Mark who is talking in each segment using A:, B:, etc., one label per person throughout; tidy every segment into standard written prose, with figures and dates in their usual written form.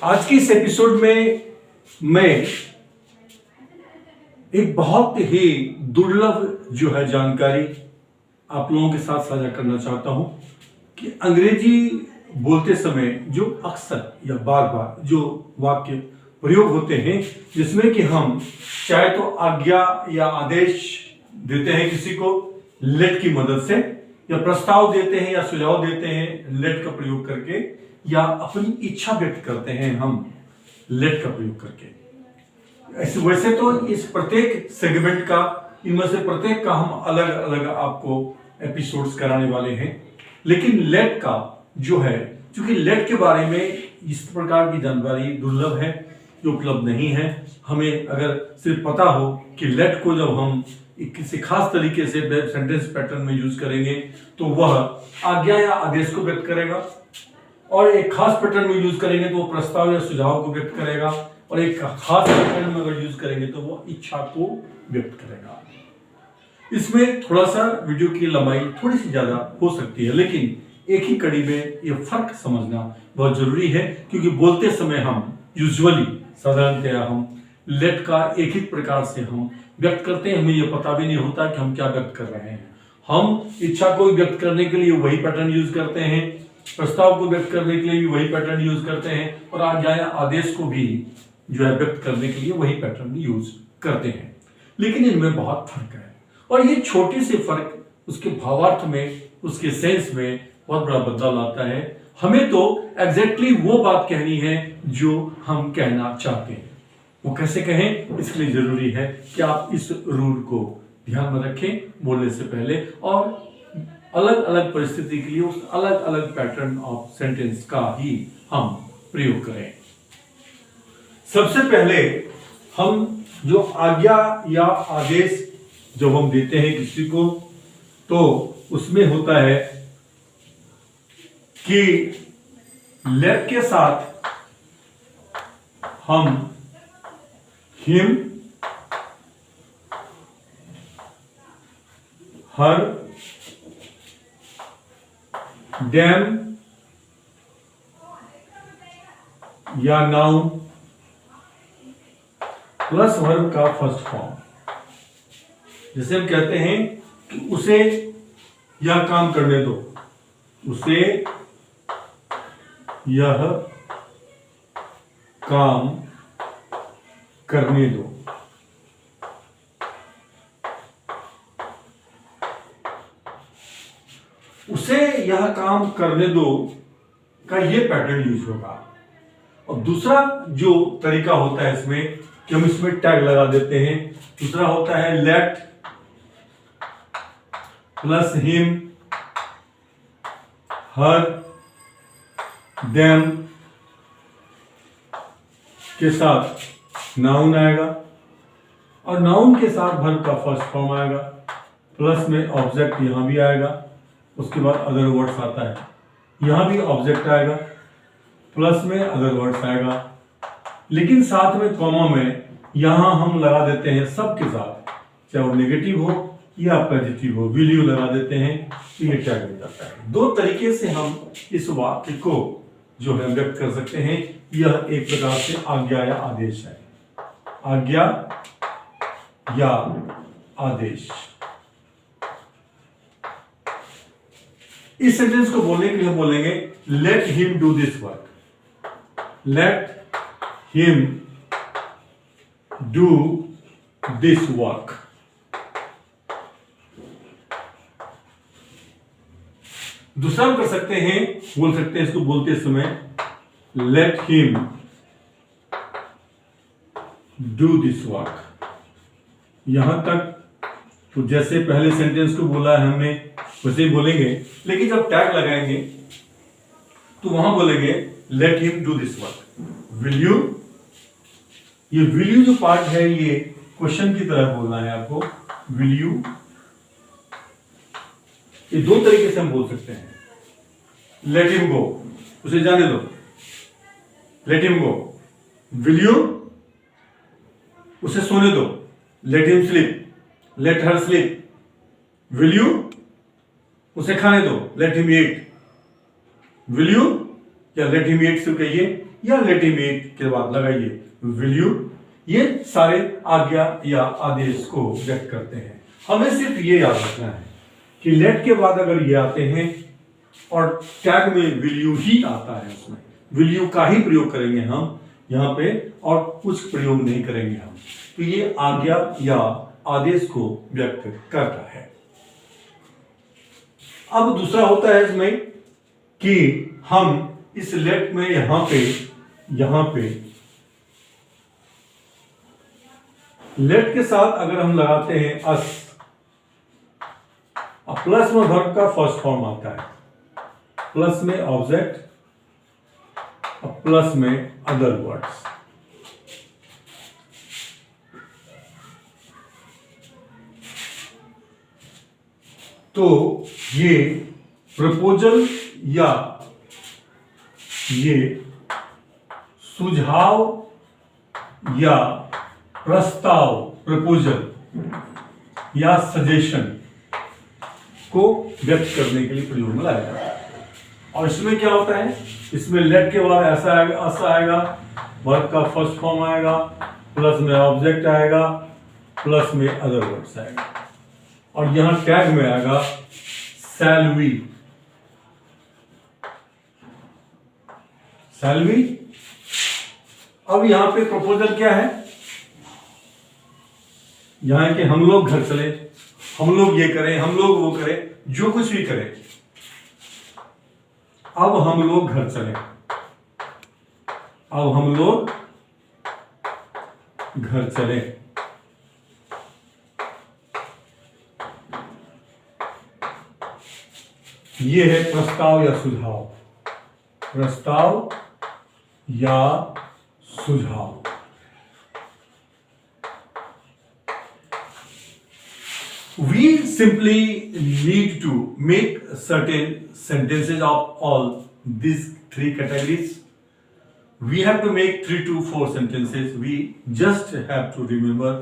A: आज के इस एपिसोड में मैं एक बहुत ही दुर्लभ जो है जानकारी आप लोगों के साथ साझा करना चाहता हूं कि अंग्रेजी बोलते समय जो अक्सर या बार बार जो वाक्य प्रयोग होते हैं जिसमें कि हम चाहे तो आज्ञा या आदेश देते हैं किसी को लेट की मदद से, या प्रस्ताव देते हैं या सुझाव देते हैं लेट का प्रयोग करके, या अपनी इच्छा व्यक्त करते हैं हम लेट का प्रयोग करके। वैसे तो इस प्रत्येक सेगमेंट का, इनमें से प्रत्येक का हम अलग अलग आपको एपिसोड्स कराने वाले हैं, लेकिन लेट का जो है, क्योंकि लेट के बारे में इस प्रकार की जानकारी दुर्लभ है, जो उपलब्ध नहीं है। हमें अगर सिर्फ पता हो कि लेट को जब हम किसी खास तरीके से सेंटेंस पैटर्न में यूज करेंगे तो वह आज्ञा या आदेश को व्यक्त करेगा, और एक खास पैटर्न में यूज करेंगे तो वो प्रस्ताव या सुझाव को व्यक्त करेगा, और एक खास पैटर्न में अगर यूज करेंगे तो वो इच्छा को व्यक्त करेगा। इसमें थोड़ा सा वीडियो की लंबाई थोड़ी सी ज्यादा हो सकती है, लेकिन एक ही कड़ी में ये फर्क समझना बहुत जरूरी है, क्योंकि बोलते समय हम यूजुअली साधारणतया हम लेट का एक ही प्रकार से हम व्यक्त करते हैं। हमें यह पता भी नहीं होता कि हम क्या व्यक्त कर रहे हैं। हम इच्छा को व्यक्त करने के लिए वही पैटर्न यूज करते हैं, प्रस्ताव को व्यक्त करने के लिए भी वही पैटर्न यूज करते हैं, और आज्ञा या आदेश को भी जो है व्यक्त करने के लिए वही पैटर्न यूज करते हैं। लेकिन इनमें बहुत फर्क है, और ये छोटी सी फर्क उसके भावार्थ में, उसके सेंस में बहुत बड़ा बदलाव लाता है। हमें तो एग्जैक्टली वो बात कहनी है जो हम कहना चाहते हैं। वो कैसे कहें, इसलिए जरूरी है कि आप इस रूल को ध्यान में रखें बोलने से पहले, और अलग अलग परिस्थिति के लिए उस अलग अलग पैटर्न ऑफ सेंटेंस का ही हम प्रयोग करें। सबसे पहले हम जो आज्ञा या आदेश जब हम देते हैं किसी को, तो उसमें होता है कि लेट के साथ हम हिम, हर, देम या नाउन प्लस वर्ब का फर्स्ट फॉर्म। जैसे हम कहते हैं कि उसे यह काम करने दो, उसे यह काम करने दो। उसे यह काम करने दो का यह पैटर्न यूज होगा। और दूसरा जो तरीका होता है इसमें कि हम इसमें टैग लगा देते हैं, दूसरा होता है लेट प्लस हिम, हर, देम के साथ नाउन आएगा, और नाउन के साथ वर्ब का फर्स्ट फॉर्म आएगा, प्लस में ऑब्जेक्ट यहां भी आएगा, उसके बाद अदर वर्ड्स आता है, यहां भी ऑब्जेक्ट आएगा, प्लस में अदर वर्ड्स आएगा, लेकिन साथ में कॉमा में यहां हम लगा देते हैं सबके साथ, चाहे वो नेगेटिव हो या पॉजिटिव हो, विल यू लगा देते हैं, तो ये टैग हो जाता है। दो तरीके से हम इस वाक्य को जो है व्यक्त कर सकते हैं। यह एक प्रकार से आज्ञा या आदेश है, आज्ञा या आदेश। इस सेंटेंस को बोलने के लिए हम बोलेंगे let him do this work, let him do this work. दूसरा हम कर सकते हैं, बोल सकते हैं इसको बोलते समय let him do this work. यहां तक तो जैसे पहले सेंटेंस को बोला है हमने वैसे ही बोलेंगे, लेकिन जब टैग लगाएंगे तो वहां बोलेंगे let him do this work. Will you, ये विल यू जो पार्ट है ये क्वेश्चन की तरह बोलना है आपको, विल यू। ये दो तरीके से हम बोल सकते हैं। लेट हिम गो, उसे जाने दो, let him go. Will you, उसे सोने दो, let him sleep, let her sleep. Will you, उसे खाने दो, let him eat. Will you या लेट हिम ईट से कहिए या लेट हिम ईट के बाद लगाइए विल यू। ये सारे आज्ञा या आदेश को व्यक्त करते हैं। हमें सिर्फ ये याद रखना है कि लेट के बाद अगर ये आते हैं और टैग में विल यू ही आता है, उसमें विल यू का ही प्रयोग करेंगे हम यहाँ पे और कुछ प्रयोग नहीं करेंगे हम, तो ये आज्ञा या आदेश को व्यक्त करता है। अब दूसरा होता है इसमें कि हम इस लेट में यहां पे लेट के साथ अगर हम लगाते हैं अस, प्लस में वर्ब का फर्स्ट फॉर्म आता है, प्लस में ऑब्जेक्ट, प्लस में अदर वर्ड्स। तो ये प्रपोजल या ये सुझाव या प्रस्ताव, प्रपोजल या सजेशन को व्यक्त करने के लिए प्रयोग में लाया जाता है। और इसमें क्या होता है, इसमें लेट के बाद ऐसा आएगा, वर्ब का फर्स्ट फॉर्म आएगा, प्लस में ऑब्जेक्ट आएगा, प्लस में अदर वर्ड्स आएगा, और यहां टैग में आएगा शैल वी। अब यहां पे प्रपोजल क्या है, यहां कि हम लोग घर चले, हम लोग ये करें, हम लोग वो करें, जो कुछ भी करें। अब हम लोग घर चले, अब हम लोग घर चले। ये है प्रस्ताव या सुझाव, प्रस्ताव या सुझाव। We simply need to make certain sentences of all these three categories. We have to make 3 to 4 sentences. We just have to remember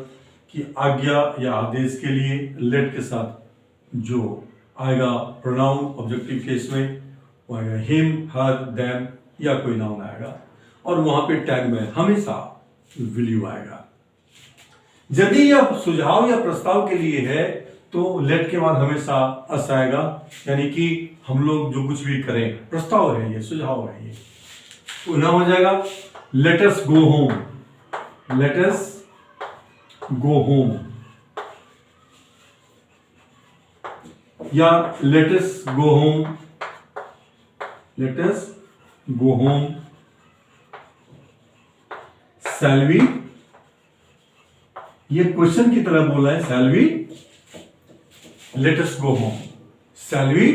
A: कि आज्ञा या आदेश के लिए लेट के साथ जो आएगा प्रोनाउन ऑब्जेक्टिव केस में वो आएगा हिम, हर, देम या कोई नाउन आएगा, और वहां पे टैग में हमेशा विल यू आएगा। यदि यह सुझाव या प्रस्ताव के लिए है तो लेट के बाद हमेशा अस आएगा, यानी कि हम लोग जो कुछ भी करें, प्रस्ताव है ये, सुझाव है ये, तो ना हो जाएगा let us go home, let us go home, या let us go home, let us go home. Shall we, ये क्वेश्चन की तरह बोला है, shall we let us go home, shall we,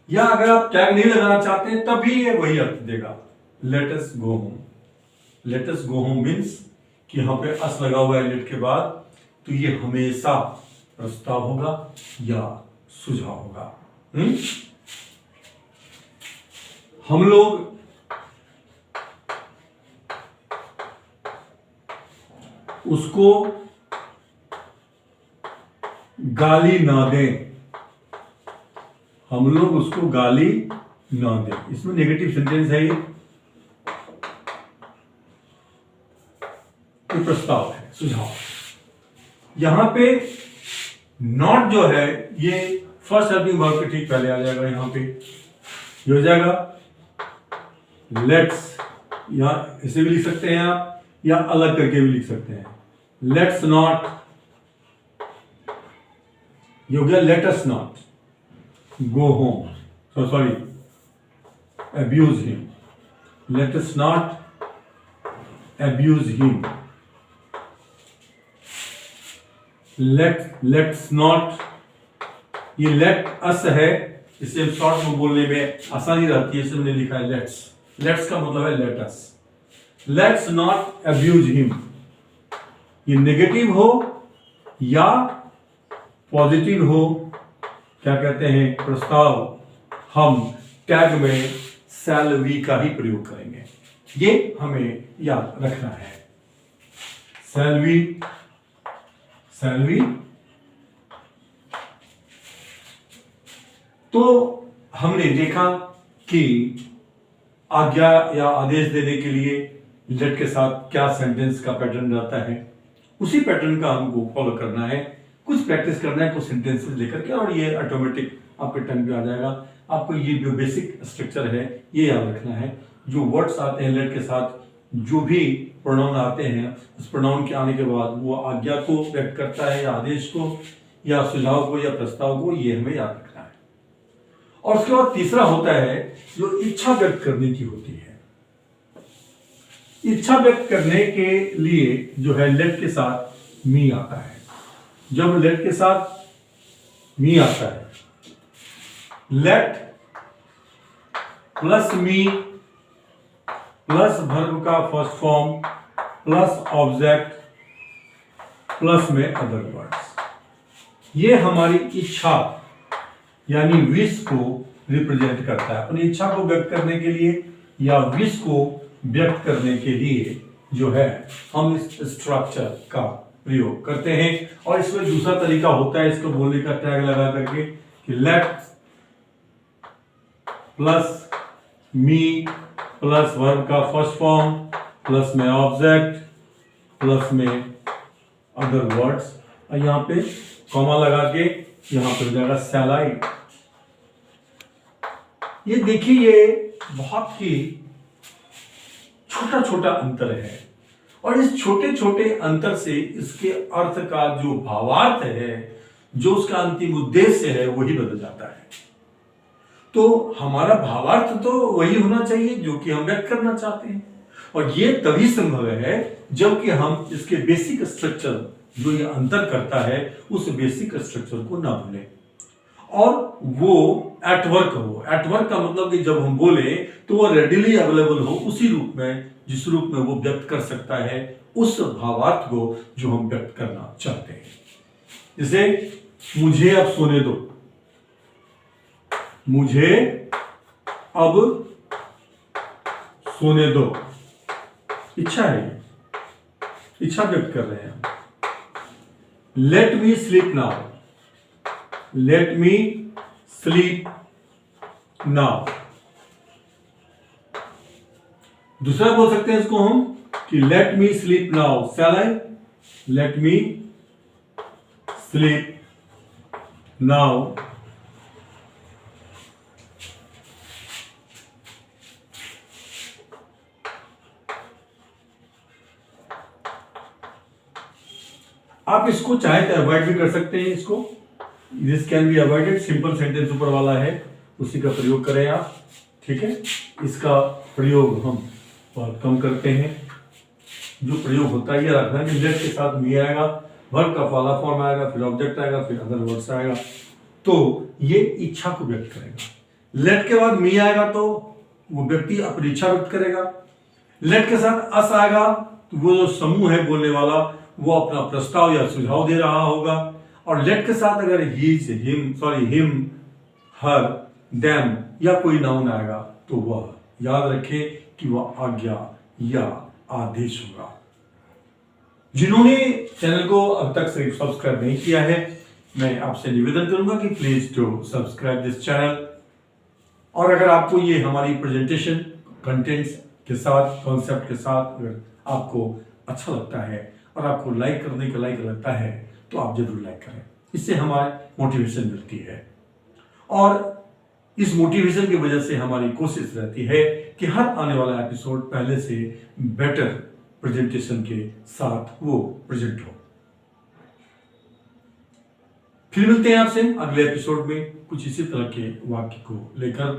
A: या अगर आप टैग नहीं लगाना चाहते हैं तब भी ये वही अर्थ देगा, late us go home. Let us go home means कि यहां पे अस लगा हुआ है लेट के बाद, तो ये हमेशा प्रस्ताव होगा या सुझाव होगा। हम लोग उसको गाली ना दें, हम लोग उसको गाली ना दें, इसमें नेगेटिव सेंटेंस है, ये प्रस्ताव है, सुझाव। यहां पे नॉट जो है ये फर्स्ट हेल्पिंग वर्ब के ठीक पहले आ जाएगा, यहां पे ये हो जाएगा लेट्स, या इसे भी लिख सकते हैं आप या अलग करके भी लिख सकते हैं, लेट्स नॉट, ये हो गया let us not go home, so sorry abuse him, let us not abuse him, let's not, ये लेट अस है, इसे शॉर्ट में बोलने में आसानी रहती है, इसलिए मैंने लिखा है लेट्स, लेट्स का मतलब है let us, let's not abuse him, ये नेगेटिव हो या पॉजिटिव हो, क्या कहते हैं, प्रस्ताव, हम टैग में शैल वी का ही प्रयोग करेंगे, ये हमें याद रखना है। Shall we, shall we. तो हमने देखा कि आज्ञा या आदेश देने के लिए लेट के साथ क्या सेंटेंस का पैटर्न रहता है, उसी पैटर्न का हमको फॉलो करना है, कुछ प्रैक्टिस करना है, कुछ सेंटेंसेस लेकर के, और ये ऑटोमेटिक आपके टंग पे आ जाएगा। आपको ये जो बेसिक स्ट्रक्चर है ये याद रखना है। जो वर्ड्स आते हैं लेट के साथ, जो भी प्रोनाउन आते हैं, उस प्रोनाउन के आने के बाद वो आज्ञा को व्यक्त करता है या आदेश को या सुझाव को या प्रस्ताव को, ये हमें याद रखना है। और उसके बाद तीसरा होता है जो इच्छा व्यक्त करने की होती है। इच्छा व्यक्त करने के लिए जो है लेट के साथ मी आता है। जब लेट के साथ मी आता है, लेट प्लस मी प्लस वर्ब का first form plus object plus में अदर वर्ड्स, ये हमारी इच्छा यानी विश को रिप्रेजेंट करता है। अपनी इच्छा को व्यक्त करने के लिए या विश को व्यक्त करने के लिए जो है हम इस स्ट्रक्चर का प्रयोग करते हैं। और इसमें दूसरा तरीका होता है इसको बोलने का, टैग लगा करके कि लेट प्लस मी प्लस वर्ब का फर्स्ट फॉर्म प्लस में ऑब्जेक्ट प्लस में अदर वर्ड्स, और यहां पे कॉमा लगा के यहां पे हो जाएगा शैल आई। ये देखिए ये बहुत ही छोटा छोटा अंतर है, और इस छोटे छोटे अंतर से इसके अर्थ का जो भावार्थ है, जो उसका अंतिम उद्देश्य है, वही बदल जाता है। तो हमारा भावार्थ तो वही होना चाहिए जो कि हम व्यक्त करना चाहते हैं, और ये तभी संभव है जबकि हम इसके बेसिक स्ट्रक्चर जो ये अंतर करता है उस बेसिक स्ट्रक्चर को ना भूलें, और वो एट वर्क हो। एट वर्क का मतलब कि जब हम बोले तो वो रेडिली अवेलेबल हो, उसी रूप में जिस रूप में वो व्यक्त कर सकता है उस भावार्थ को जो हम व्यक्त करना चाहते हैं। जैसे मुझे अब सोने दो, मुझे अब सोने दो, इच्छा है, इच्छा व्यक्त कर रहे हैं। Let me sleep now, let me sleep now. दूसरा बोल सकते हैं इसको हम कि लेट मी स्लीप नाउ, शैल आई, लेट मी स्लीप नाउ। आप इसको चाहे तो अवॉइड भी कर सकते हैं, इसको this can be avoided, simple sentence ऊपर वाला है उसी का प्रयोग करें आप, ठीक है। इसका प्रयोग हम बहुत कम करते हैं। जो प्रयोग होता है ये रखना है कि लेट के साथ मी आएगा, वर्ब का पहला फॉर्म आएगा, फिर ऑब्जेक्ट आएगा, फिर अदर वर्ड्स आएगा, तो ये इच्छा को व्यक्त करेगा। लेट के बाद मी आएगा तो वो व्यक्ति अपनी इच्छा व्यक्त करेगा। लेट के साथ अस आएगा तो वो जो समूह है बोलने वाला वो अपना प्रस्ताव या सुझाव दे रहा होगा। और लेट के साथ अगर हिम, हर, देम या कोई नाउन आएगा तो वह याद रखें कि वह आज्ञा या आदेश होगा। जिन्होंने चैनल को अब तक सब्सक्राइब नहीं किया है, मैं आपसे निवेदन करूंगा कि please to subscribe this channel. और अगर आपको ये हमारी प्रेजेंटेशन कंटेंट्स के साथ, कॉन्सेप्ट के साथ अगर आपको अच्छा लगता है और आपको लाइक करने का लाइक लगता है तो आप जरूर लाइक करें, इससे हमारे मोटिवेशन मिलती है। और इस मोटिवेशन की वजह से हमारी कोशिश रहती है कि हर आने वाला एपिसोड पहले से बेटर प्रेजेंटेशन के साथ वो प्रेजेंट हो। फिर मिलते हैं आपसे अगले एपिसोड में कुछ इसी तरह के वाक्य को लेकर।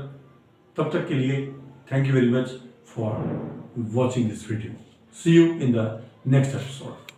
A: तब तक के लिए thank you very much for watching this video. See you in the next episode.